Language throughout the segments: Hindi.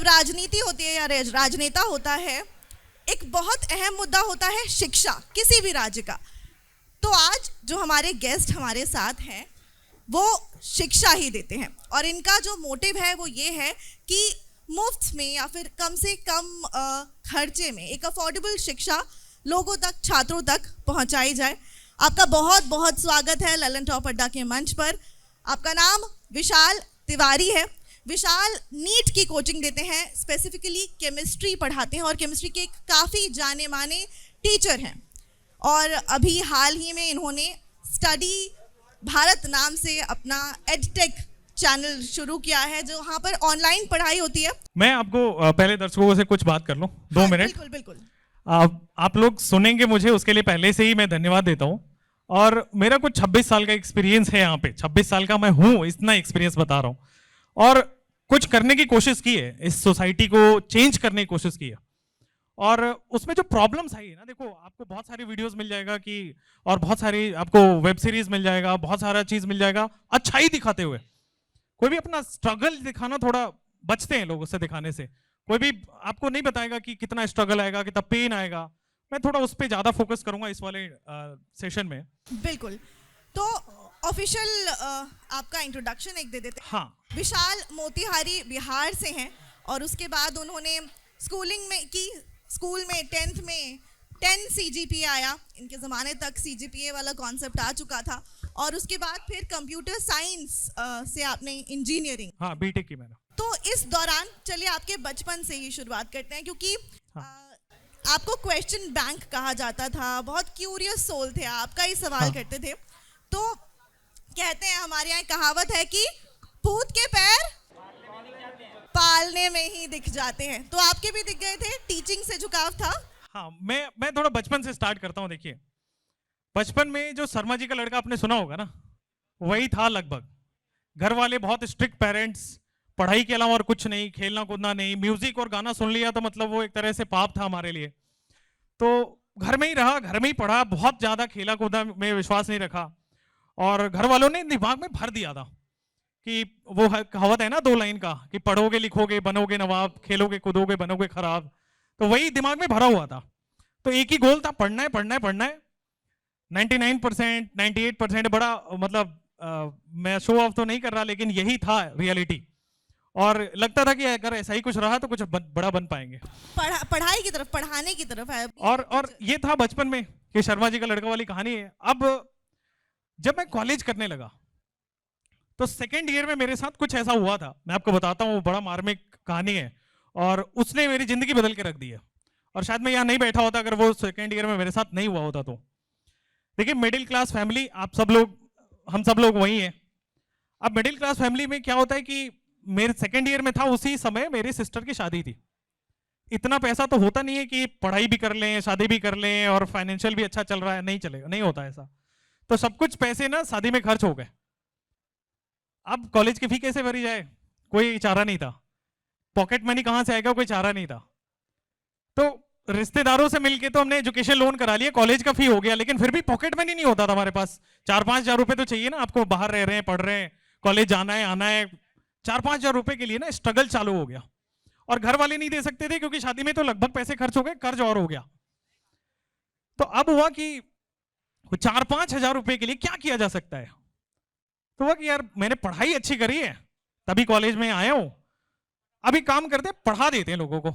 राजनीति होती है या राजनेता होता है, एक बहुत अहम मुद्दा होता है शिक्षा किसी भी राज्य का। तो आज जो हमारे गेस्ट हमारे साथ हैं वो शिक्षा ही देते हैं, और इनका जो मोटिव है वो ये है कि मुफ्त में या फिर कम से कम खर्चे में एक अफोर्डेबल शिक्षा लोगों तक, छात्रों तक पहुंचाई जाए। आपका बहुत बहुत स्वागत है ललन टॉप अड्डा के मंच पर। आपका नाम विशाल तिवारी है। विशाल नीट की कोचिंग देते हैं, स्पेसिफिकली केमिस्ट्री पढ़ाते हैं और केमिस्ट्री के काफ़ी जाने माने टीचर हैं। और अभी हाल ही में इन्होंने स्टडी भारत नाम से अपना एडटेक चैनल शुरू किया है, जो वहाँ पर ऑनलाइन पढ़ाई होती है। मैं आपको पहले दर्शकों से कुछ बात कर लूँ, 2 मिनट। बिल्कुल बिल्कुल। आप लोग सुनेंगे मुझे, उसके लिए पहले से ही मैं धन्यवाद देता हूँ। और मेरा कुछ 26 साल का एक्सपीरियंस है यहाँ पे, 26 साल का मैं हूँ, इतना एक्सपीरियंस बता रहा हूँ। और कुछ करने की कोशिश की है, इस सोसाइटी को चेंज करने की कोशिश की है। और उसमें जो प्रॉब्लम्स आई है ना, देखो आपको बहुत सारी वीडियोस मिल जाएगा कि, और बहुत सारी आपको वेब सीरीज मिल जाएगा, बहुत सारा चीज मिल जाएगा अच्छाई दिखाते हुए। कोई भी अपना स्ट्रगल दिखाना, थोड़ा बचते हैं लोग उससे दिखाने से। कोई भी आपको नहीं बताएगा कि कितना स्ट्रगल आएगा, कितना पेन आएगा। मैं थोड़ा उस पर ज्यादा फोकस करूंगा इस वाले सेशन में। बिल्कुल। तो ऑफिशियल आपका इंट्रोडक्शन एक दे देते हैं। हाँ, विशाल मोतिहारी बिहार से हैं, और उसके बाद उन्होंने स्कूलिंग में की, स्कूल में 10th में 10 CGPA आया। इनके ज़माने तक CGPA वाला कॉन्सेप्ट आ चुका था। और उसके बाद फिर कंप्यूटर साइंस से आपने इंजीनियरिंग, हाँ, बीटेक की मैंने। तो इस दौरान चलिए आपके बचपन से ही शुरुआत करते हैं, क्योंकि आपको क्वेश्चन बैंक कहा जाता था, बहुत क्यूरियस सोल थे आप, कई सवाल करते थे। तो कहते हैं, हमारे यहाँ कहावत है कि पूत के पैर पालने में ही दिख जाते हैं। तो आपके भी दिख गए थे, टीचिंग से झुकाव था। हाँ, मैं थोड़ा बचपन से स्टार्ट करता हूँ। देखिए, बचपन में जो शर्मा जी का लड़का आपने सुना होगा ना, वही था लगभग। घर वाले बहुत स्ट्रिक्ट पेरेंट्स, पढ़ाई के अलावा और कुछ नहीं, खेलना कूदना नहीं। म्यूजिक और गाना सुन लिया तो मतलब वो एक तरह से पाप था हमारे लिए। तो घर में ही रहा, घर में ही पढ़ा, बहुत ज्यादा खेला कूदा में विश्वास नहीं रखा। और घर वालों ने दिमाग में भर दिया था कि वो कहावत है ना 2 लाइन का, कि पढ़ोगे लिखोगे बनोगे नवाब, खेलोगे कूदोगे बनोगे खराब। तो वही दिमाग में भरा हुआ था। तो एक ही गोल था, पढ़ना है पढ़ना है पढ़ना है। 99%, 98% बड़ा मतलब मैं शो ऑफ तो नहीं कर रहा, लेकिन यही था रियलिटी। और लगता था कि अगर ऐसा ही कुछ रहा तो कुछ बड़ा बन पाएंगे। पढ़ाई की तरफ, पढ़ाने की तरफ है। और ये था बचपन में कि शर्मा जी का लड़का वाली कहानी है। अब जब मैं कॉलेज करने लगा तो सेकेंड ईयर में मेरे साथ कुछ ऐसा हुआ था, मैं आपको बताता हूँ, बड़ा मार्मिक कहानी है। और उसने मेरी जिंदगी बदल के रख दी है। और शायद मैं यहाँ नहीं बैठा होता अगर वो सेकेंड ईयर में मेरे साथ नहीं हुआ होता तो। देखिए, मिडिल क्लास फैमिली, आप सब लोग, हम सब लोग वही हैं। अब मिडिल क्लास फैमिली में क्या होता है कि मेरे सेकेंड ईयर में था, उसी समय मेरी सिस्टर की शादी थी। इतना पैसा तो होता नहीं है कि पढ़ाई भी कर लें, शादी भी कर लें, और फाइनेंशियल भी अच्छा चल रहा है, नहीं चलेगा, नहीं होता ऐसा। तो सब कुछ पैसे ना शादी में खर्च हो गए। अब कॉलेज की फी कैसे भरी जाए, कोई चारा नहीं था। पॉकेट मनी कहां से आएगा, कोई चारा नहीं था। तो रिश्तेदारों से मिलके तो हमने एजुकेशन लोन करा लिया, कॉलेज का फी हो गया, लेकिन फिर भी पॉकेट मनी नहीं होता था हमारे पास। 4-5 हजार रुपए तो चाहिए ना, आपको बाहर रह रहे हैं, पढ़ रहे हैं, कॉलेज जाना है, आना है। 4-5 हजार रुपए के लिए ना स्ट्रगल चालू हो गया। और घर वाले नहीं दे सकते थे, क्योंकि शादी में तो लगभग पैसे खर्च हो गए, कर्ज और हो गया। तो अब हुआ कि 4-5 हजार रुपए के लिए क्या किया जा सकता है। तो हुआ कि यार मैंने पढ़ाई अच्छी करी है, तभी कॉलेज में आया हूं, अभी काम करते पढ़ा देते हैं लोगों को।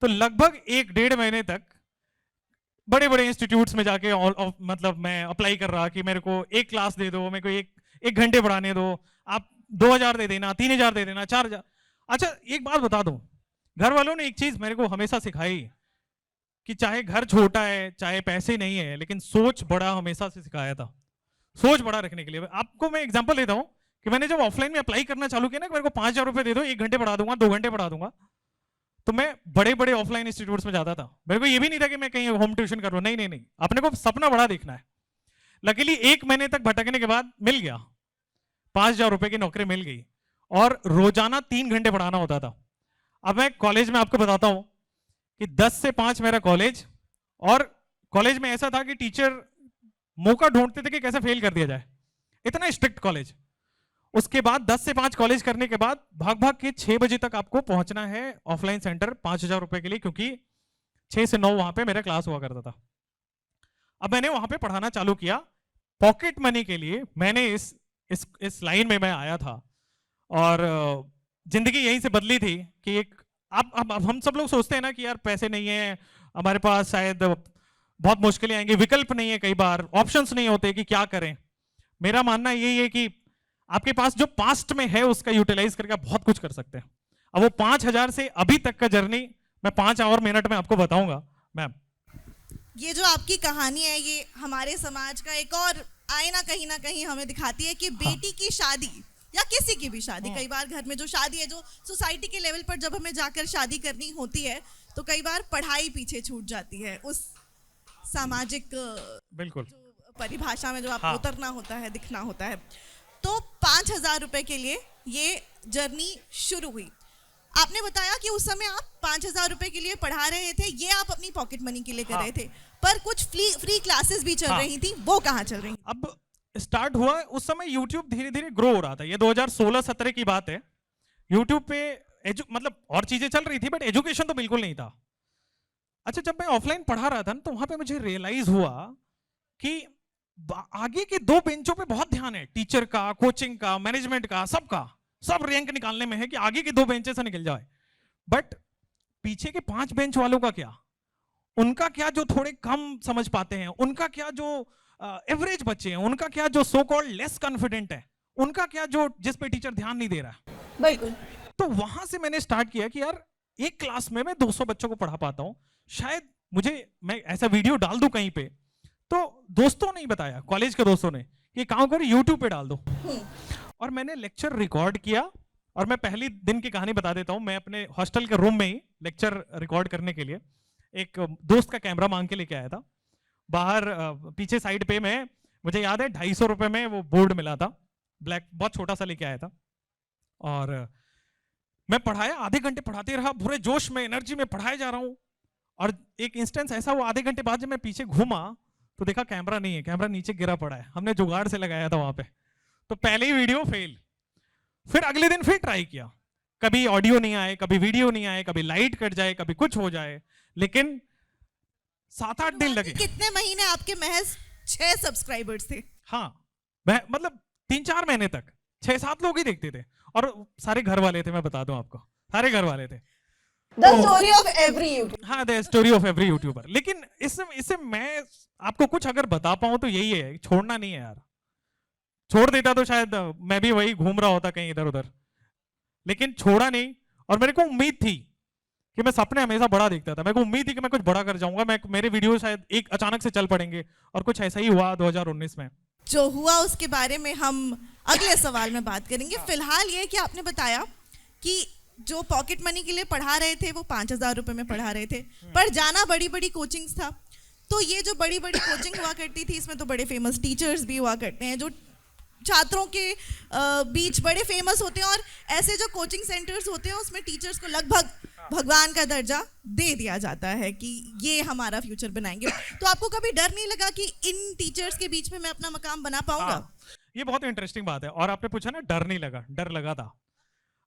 तो लगभग 1-1.5 महीने तक बड़े बड़े इंस्टीट्यूट्स में जाके मतलब मैं अप्लाई कर रहा कि मेरे को एक क्लास दे दो, मेरे को एक घंटे पढ़ाने दो, आप 2,000 दे देना, 3,000 दे देना, 4,000। अच्छा, एक बात बता दूं, घर वालों ने एक चीज मेरे को हमेशा सिखाई कि चाहे घर छोटा है, चाहे पैसे नहीं है, लेकिन सोच बड़ा हमेशा से सिखाया था। सोच बड़ा रखने के लिए आपको मैं एग्जांपल देता हूं कि मैंने जब ऑफलाइन में अप्लाई करना चालू किया ना, मेरे को 5,000 रुपए दे दो, 1 घंटे पढ़ा दूंगा, 2 घंटे पढ़ा दूंगा। तो मैं बड़े बड़े ऑफलाइन इंस्टीट्यूट्स में जाता था। मेरे को ये भी नहीं था कि मैं कहीं होम ट्यूशन करूं, नहीं, अपने को सपना बड़ा देखना है। लकीली 1 महीने तक भटकने के बाद मिल गया, 5,000 रुपए की नौकरी मिल गई, और रोजाना 3 घंटे पढ़ाना होता था। अब मैं कॉलेज में आपको बताता हूं कि 10 से 5 मेरा कॉलेज, और कॉलेज में ऐसा था कि टीचर मौका ढूंढते थे कि कैसे फेल कर दिया जाए, इतना स्ट्रिक्ट कॉलेज। उसके बाद 10 से 5 कॉलेज करने के बाद भाग भाग के 6 बजे तक आपको पहुंचना है ऑफलाइन सेंटर 5,000 रुपए के लिए, क्योंकि 6 से 9 वहां पे मेरा क्लास हुआ करता था। अब मैंने वहां पे पढ़ाना चालू किया पॉकेट मनी के लिए। मैंने इस लाइन में मैं आया था और जिंदगी यहीं से बदली थी कि एक अब हम सब लोग सोचते हैं ना कि यार पैसे नहीं है हमारे पास, शायद बहुत मुश्किलें आएंगी, विकल्प नहीं है, कई बार ऑप्शंस नहीं होते कि क्या करें। मेरा मानना यही है कि आपके पास जो पास्ट में है उसका यूटिलाइज करके आप बहुत कुछ कर सकते हैं। अब वो 5,000 से अभी तक का जर्नी मैं 5 और मिनट में आपको बताऊंगा। मैम, ये जो आपकी कहानी है ये हमारे समाज का एक और आईना कहीं ना कहीं हमें दिखाती है कि बेटी की शादी या किसी की भी शादी, कई बार घर में जो शादी है, जो सोसाइटी के लेवल पर जब हमें जाकर शादी करनी होती है तो कई बार पढ़ाई पीछे छूट जाती है उस सामाजिक बिल्कुल जो परिभाषा में जो आपको उतरना होता है, दिखना होता है। तो 5,000 रुपए के लिए ये जर्नी शुरू हुई। आपने बताया कि उस समय आप 5,000 रुपए के लिए पढ़ा रहे थे, ये आप अपनी पॉकेट मनी के लिए कर रहे थे, पर कुछ फ्री क्लासेस भी चल रही थी, वो कहाँ चल रही? अब स्टार्ट हुआ उस समय यूट्यूब धीरे धीरे ग्रो हो रहा था। ये 2016-17 की बात है। यूट्यूब पे मतलब और चीजें चल रही थी बट एजुकेशन तो बिल्कुल नहीं था। अच्छा, जब मैं ऑफलाइन पढ़ा रहा था ना तो वहां पे मुझे रियलाइज हुआ कि आगे के 2 बेंचों पे बहुत ध्यान है, टीचर का, कोचिंग का, मैनेजमेंट का, सबका, सब रैंक निकालने में है कि आगे के 2 बेंचे से निकल जाए। बट पीछे के 5 बेंच वालों का क्या, उनका क्या जो थोड़े कम समझ पाते हैं, उनका क्या जो एवरेज बच्चे हैं, उनका क्या जो सो कॉल्ड लेस कॉन्फिडेंट है, उनका क्या जो जिस पे टीचर ध्यान नहीं दे रहा है। बिल्कुल। तो वहां से मैंने स्टार्ट किया कि यार एक क्लास में मैं 200 बच्चों को पढ़ा पाता हूं, शायद मैं ऐसा वीडियो डाल दूं कहीं पे। तो दोस्तों ने बताया, कॉलेज के दोस्तों ने, कि काम करो यूट्यूब पे डाल दो। और मैंने लेक्चर रिकॉर्ड किया। और मैं पहली दिन की कहानी बता देता हूं। मैं अपने हॉस्टल के रूम में ही लेक्चर रिकॉर्ड करने के लिए एक दोस्त का कैमरा मांग के लेके आया था। बाहर पीछे साइड पे मुझे याद है 250 रुपए में वो बोर्ड मिला था, ब्लैक, बहुत छोटा सा लेके आया था। और मैं पढ़ाया, आधे घंटे पढ़ाते रहा, पूरे जोश में, एनर्जी में पढ़ाए जा रहा हूं। और एक इंस्टेंस ऐसा हुआ, आधे घंटे बाद जब मैं पीछे घूमा तो देखा कैमरा नहीं है, कैमरा नीचे गिरा पड़ा है, हमने जुगाड़ से लगाया था वहां पे। तो पहले ही वीडियो फेल। फिर अगले दिन फिर ट्राई किया, कभी ऑडियो नहीं आए, कभी वीडियो नहीं आए, कभी लाइट कट जाए, कभी कुछ हो जाए, लेकिन 7-8 दिन लगे। कितने महीने आपके महज 6 सब्सक्राइबर्स थे? हाँ, मतलब 3-4 महीने तक 6-7 लोग ही देखते थे, और सारे घर वाले थे। मैं बता दूं आपको, सारे घर वाले थे। The story of every YouTuber. हाँ, the story of every YouTuber. लेकिन इससे मैं आपको कुछ अगर बता पाऊं तो यही है, छोड़ना नहीं है यार। छोड़ देता तो शायद मैं भी वही घूम रहा होता कहीं इधर उधर, लेकिन छोड़ा नहीं। और मेरे को उम्मीद थी कि मैं सपने हमेशा बड़ा देखता था, मेरे को उम्मीद थी कि मैं कुछ बड़ा कर जाऊंगा, मेरे वीडियो शायद एक अचानक से चल पड़ेंगे। और कुछ ऐसा ही हुआ 2019 में। जो हुआ उसके बारे में हम अगले सवाल में बात करेंगे। फिलहाल ये कि आपने बताया कि जो पॉकेट मनी के लिए पढ़ा रहे थे वो 5,000 रुपए में पढ़ा रहे थे, पर जाना बड़ी बड़ी कोचिंग्स था। तो ये जो बड़ी बड़ी कोचिंग हुआ करती थी, इसमें तो बड़े फेमस टीचर्स भी हुआ करते हैं जो छात्रों के बीच बड़े फेमस होते हैं। और ऐसे जो कोचिंग सेंटर्स होते हैं उसमें टीचर्स को लगभग भगवान का दर्जा दे दिया जाता है कि ये हमारा फ्यूचर बनाएंगे। तो आपको कभी डर नहीं लगा कि इन टीचर्स के बीच में मैं अपना मकाम बना पाऊंगा? ये बहुत इंटरेस्टिंग बात है। और आपने पूछा ना डर नहीं लगा, डर लगा था।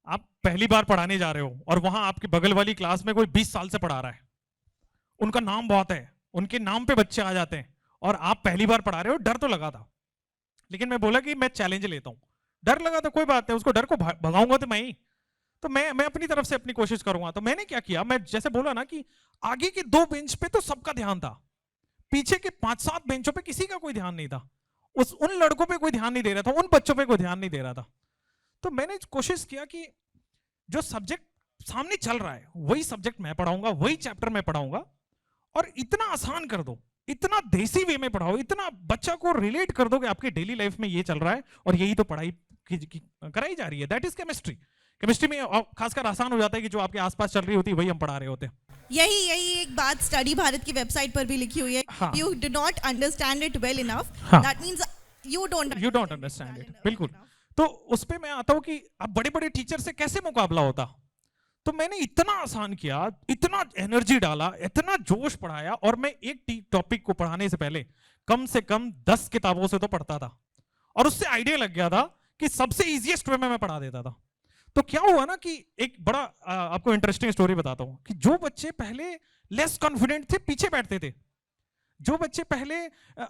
आप पहली बार पढ़ाने जा रहे हो और वहां आपके बगल वाली क्लास में कोई 20 साल से पढ़ा रहा है, उनका नाम बहुत है, उनके नाम पे बच्चे आ जाते हैं, और आप पहली बार पढ़ा रहे हो। डर तो लगा था, लेकिन मैं बोला कि मैं चैलेंज लेता हूं। डर लगा था, कोई बात नहीं, उसको डर को भगाऊंगा तो मैं ही, तो मैं अपनी तरफ से अपनी कोशिश करूंगा। तो मैंने क्या किया, मैं जैसे बोला ना कि आगे के 2 बेंच पे तो सबका ध्यान था, पीछे के 5-7 बेंचों पे किसी का कोई ध्यान नहीं था। उन लड़कों पे कोई ध्यान नहीं दे रहा था, उन बच्चों पे कोई ध्यान नहीं दे रहा था। तो मैंने कोशिश किया कि जो सब्जेक्ट सामने चल रहा है वही सब्जेक्ट मैं पढ़ाऊंगा, वही चैप्टर मैं पढ़ाऊंगा, और इतना आसान कर दो, इतना देसी वे में पढ़ाओ, इतना बच्चा को रिलेट कर दो कि आपके डेली लाइफ में ये चल रहा है और यही तो पढ़ाई कराई जा रही है। That is chemistry. केमिस्ट्री में खासकर आसान हो जाता है कि जो आपके आसपास चल रही होती है वही हम पढ़ा रहे होते हैं। यही एक बात स्टडी भारत की वेबसाइट पर भी लिखी हुई है। हाँ. You do not understand it well enough, that means you don't understand it. बिल्कुल। तो उस पे मैं आता हूं कि अब बड़े बड़े टीचर से कैसे मुकाबला होता। तो मैंने इतना आसान किया, इतना एनर्जी डाला, इतना जोश पढ़ाया, और मैं एक टॉपिक को पढ़ाने से पहले कम से कम 10 किताबों से तो पढ़ता था, और उससे आइडिया लग गया था कि सबसे इजीएस्ट वे में मैं पढ़ा देता था। तो क्या हुआ ना कि एक बड़ा आपको इंटरेस्टिंग स्टोरी बताता हूं कि जो बच्चे पहले लेस कॉन्फिडेंट थे, पीछे बैठते थे, जो बच्चे पहले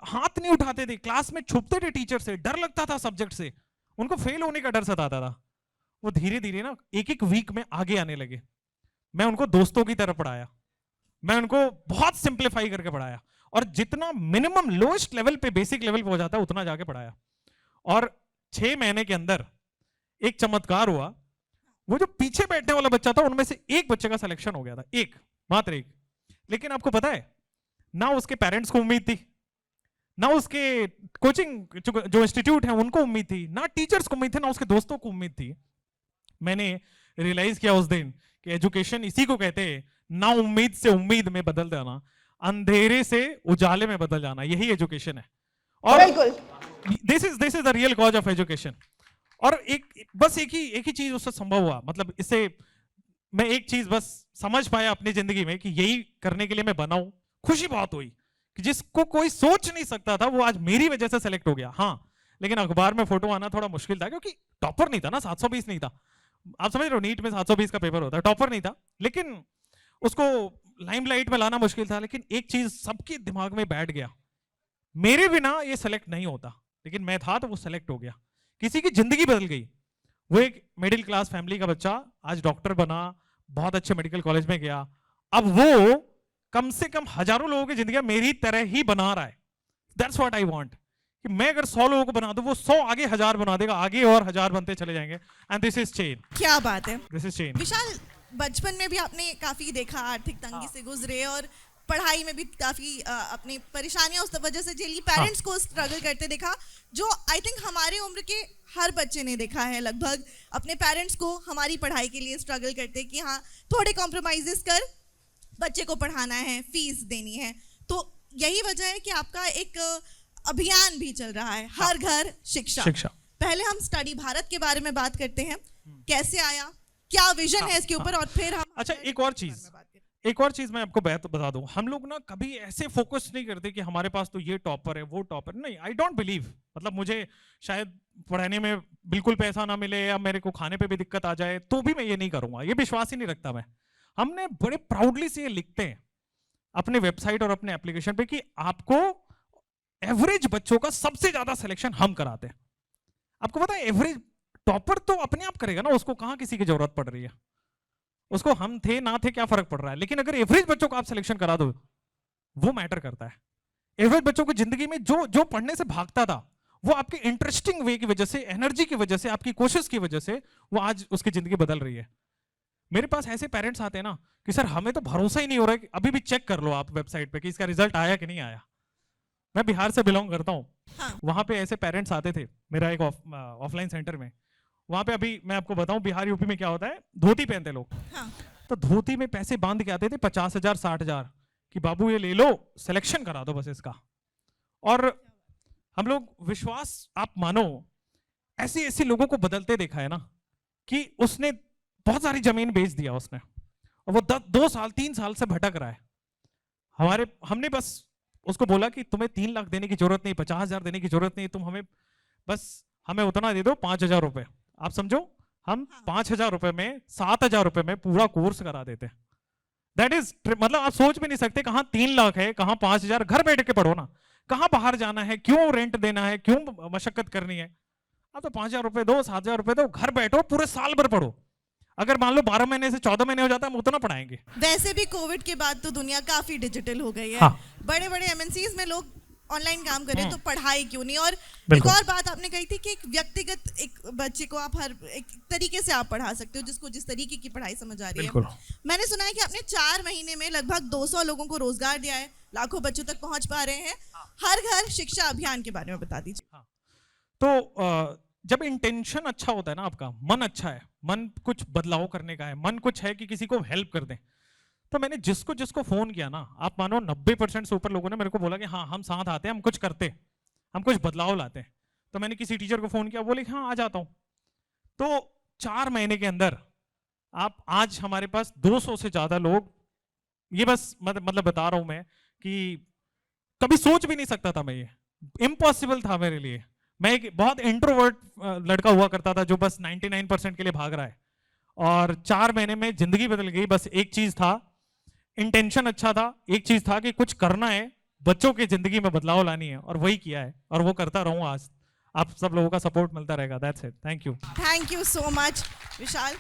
हाथ नहीं उठाते थे, क्लास में छुपते थे टीचर से, डर लगता था सब्जेक्ट से, उनको फेल होने का डर सताता था, वो धीरे धीरे ना एक एक वीक में आगे आने लगे। मैं उनको दोस्तों की तरह पढ़ाया, मैं उनको बहुत सिंप्लीफाई करके पढ़ाया, और जितना मिनिमम लोएस्ट लेवल पे, बेसिक लेवल पे हो जाता है उतना जाके पढ़ाया। और 6 महीने के अंदर एक चमत्कार हुआ, वो जो पीछे बैठने वाला बच्चा था उनमें से एक बच्चे का सिलेक्शन हो गया था, एक, मात्र एक। लेकिन आपको पता है, ना उसके पेरेंट्स को उम्मीद थी, ना उसके कोचिंग जो इंस्टीट्यूट है उनको उम्मीद थी, ना टीचर्स को उम्मीद थी, ना उसके दोस्तों को उम्मीद थी। मैंने रियलाइज किया उस दिन कि एजुकेशन इसी को कहते हैं, ना उम्मीद से उम्मीद में बदल जाना, अंधेरे से उजाले में बदल जाना, यही एजुकेशन है। और this is the real cause of education. और बस एक ही चीज उससे संभव हुआ, मतलब इससे मैं एक चीज बस समझ पाया अपनी जिंदगी में कि यही करने के लिए मैं बना हूं। खुशी बहुत हुई कि जिसको कोई सोच नहीं सकता था वो आज मेरी वजह से सेलेक्ट हो गया। हाँ, लेकिन अखबार में फोटो आना थोड़ा मुश्किल था, क्योंकि टॉपर नहीं था ना, 720 नहीं था। आप समझ रहे हो, नीट में 720 का पेपर होता है, टॉपर नहीं था, लेकिन उसको लाइमलाइट में लाना मुश्किल था। लेकिन एक चीज सबके दिमाग में बैठ गया, मेरे बिना ये सेलेक्ट नहीं होता, लेकिन मैं था तो वो सेलेक्ट हो गया। किसी की जिंदगी बदल गई। वो एक मिडिल क्लास फैमिली का बच्चा आज डॉक्टर बना, बहुत अच्छे मेडिकल कॉलेज में गया, अब वो कम से कम हजारों लोगों की जिंदगी मेरी तरह ही बना रहा है। दैट्स व्हाट आई वांट, कि मैं अगर 100 लोगों को बना दूं, वो 100 आगे 1000 बना देगा, आगे और 1000 बनते चले जाएंगे। And this is chain. क्या बात है, दिस इज चेन। विशाल, बचपन में भी आपने काफी देखा, आर्थिक तंगी से गुजरे, और पढ़ाई में भी काफी अपनी परेशानियां उस वजह से झेली, पेरेंट्स को स्ट्रगल करते देखा, जो आई थिंक हमारे उम्र के हर बच्चे ने देखा है लगभग, अपने पेरेंट्स को हमारी पढ़ाई के लिए स्ट्रगल करते कि हाँ थोड़े कॉम्प्रोमाइजेस कर बच्चे को पढ़ाना है, फीस देनी है। तो यही वजह है कि आपका एक अभियान भी चल रहा है, हर घर शिक्षा। पहले हम स्टडी भारत के बारे में बात करते हैं, कैसे आया, क्या विजन है इसके ऊपर, और फिर हम अच्छा एक और चीज मैं आपको बता दूं, हम लोग ना कभी ऐसे फोकस नहीं करते कि हमारे पास तो ये टॉपर है, वो टॉपर नहीं। आई डोंट बिलीव, मतलब मुझे शायद पढ़ाने में बिल्कुल पैसा ना मिले या मेरे को खाने पे भी दिक्कत आ जाए तो भी मैं ये नहीं करूंगा, ये विश्वास ही नहीं रखता मैं। हमने बड़े प्राउडली से ये लिखते हैं अपने वेबसाइट और अपने एप्लीकेशन पे कि आपको एवरेज बच्चों का सबसे ज्यादा सिलेक्शन हम कराते हैं। आपको पता है, एवरेज टॉपर तो अपने आप करेगा ना, उसको कहां किसी की जरूरत पड़ रही है, उसको हम थे ना थे क्या फर्क पड़ रहा है। लेकिन अगर एवरेज बच्चों को आप सिलेक्शन करा दो, वो मैटर करता है। एवरेज बच्चों की जिंदगी में जो पढ़ने से भागता था, वो आपके इंटरेस्टिंग वे की वजह से, एनर्जी की वजह से, आपकी कोशिश की वजह से वो आज उसकी जिंदगी बदल रही है। मेरे पास ऐसे पेरेंट्स आते हैं ना कि सर हमें तो भरोसा ही नहीं हो रहा है, अभी भी चेक कर लो आप वेबसाइट पे कि इसका रिजल्ट आया कि नहीं आया। मैं बिहार से बिलोंग करता हूँ, हाँ। वहां पे ऐसे पेरेंट्स आते थे मेरा एक ऑफलाइन सेंटर में। वहां पे अभी मैं आपको बताऊं, बिहार यूपी में क्या होता है, धोती पहनते लोग, हाँ। तो धोती में पैसे बांध के आते थे 50,000 60,000 कि बाबू ये ले लो, सिलेक्शन करा दो बस इसका। और हम लोग, विश्वास आप मानो, ऐसे ऐसे लोगों को बदलते देखा है ना कि उसने बहुत सारी जमीन बेच दिया उसने, और वो 2 साल 3 साल से भटक रहा है। हमने बस उसको बोला कि तुम्हें 3 लाख देने की जरूरत नहीं, 50,000 देने की जरूरत नहीं, तुम हमें उतना दे दो, 5,000 रुपए। आप समझो, हम 5,000 रुपए में, 7,000 रुपए में पूरा कोर्स करा देते हैं। दैट इज, मतलब आप सोच भी नहीं सकते, कहां 3 लाख है, कहां 5,000। घर बैठ के पढ़ो ना, कहां बाहर जाना है, क्यों रेंट देना है, क्यों मशक्कत करनी है। आप तो 5,000 रुपए दो, 7,000 रुपए दो, घर बैठो, पूरे साल भर पढ़ो। अगर मान लो 12 महीने से 14 महीने हो जाता है, हम उतना पढ़ाएंगे। वैसे भी कोविड के बाद तो दुनिया काफी डिजिटल हो गई है। हाँ। बड़े बड़े एमएनसीज में लोग ऑनलाइन काम कर रहे हैं, तो पढ़ाई क्यों नहीं। और एक और बात आपने कही थी कि एक व्यक्तिगत एक बच्चे को आप हर एक तरीके से आप पढ़ा सकते हो, जिसको जिस तरीके की पढ़ाई समझ आ रही है। मैंने सुना है कि आपने 4 महीने में लगभग 200 लोगों को रोजगार दिया है, लाखों बच्चों तक पहुंच पा रहे हैं। हर घर शिक्षा अभियान के बारे में बता दीजिए। हाँ। तो जब इंटेंशन अच्छा होता है ना, आपका मन अच्छा है, मन कुछ बदलाव करने का है, मन कुछ है कि किसी को हेल्प कर दें, तो मैंने जिसको जिसको फोन किया ना, आप मानो 90% से ऊपर लोगों ने मेरे को बोला कि हाँ हम साथ आते हैं, हम कुछ करते, हम कुछ बदलाव लाते हैं। तो मैंने किसी टीचर को फोन किया, बोले हाँ आ जाता हूं। तो 4 महीने के अंदर आप, आज हमारे पास 200 से ज्यादा लोग, ये बस मतलब बता रहा हूं मैं कि कभी सोच भी नहीं सकता था मैं, ये इम्पॉसिबल था मेरे लिए। मैं एक बहुत इंट्रोवर्ट लड़का हुआ करता था जो बस 99% के लिए भाग रहा है, और 4 महीने में जिंदगी बदल गई। बस एक चीज था, इंटेंशन अच्छा था, एक चीज था कि कुछ करना है, बच्चों की जिंदगी में बदलाव लानी है, और वही किया है और वो करता रहूं। आज आप सब लोगों का सपोर्ट मिलता रहेगा। That's it, thank you. Thank you so much Vishal.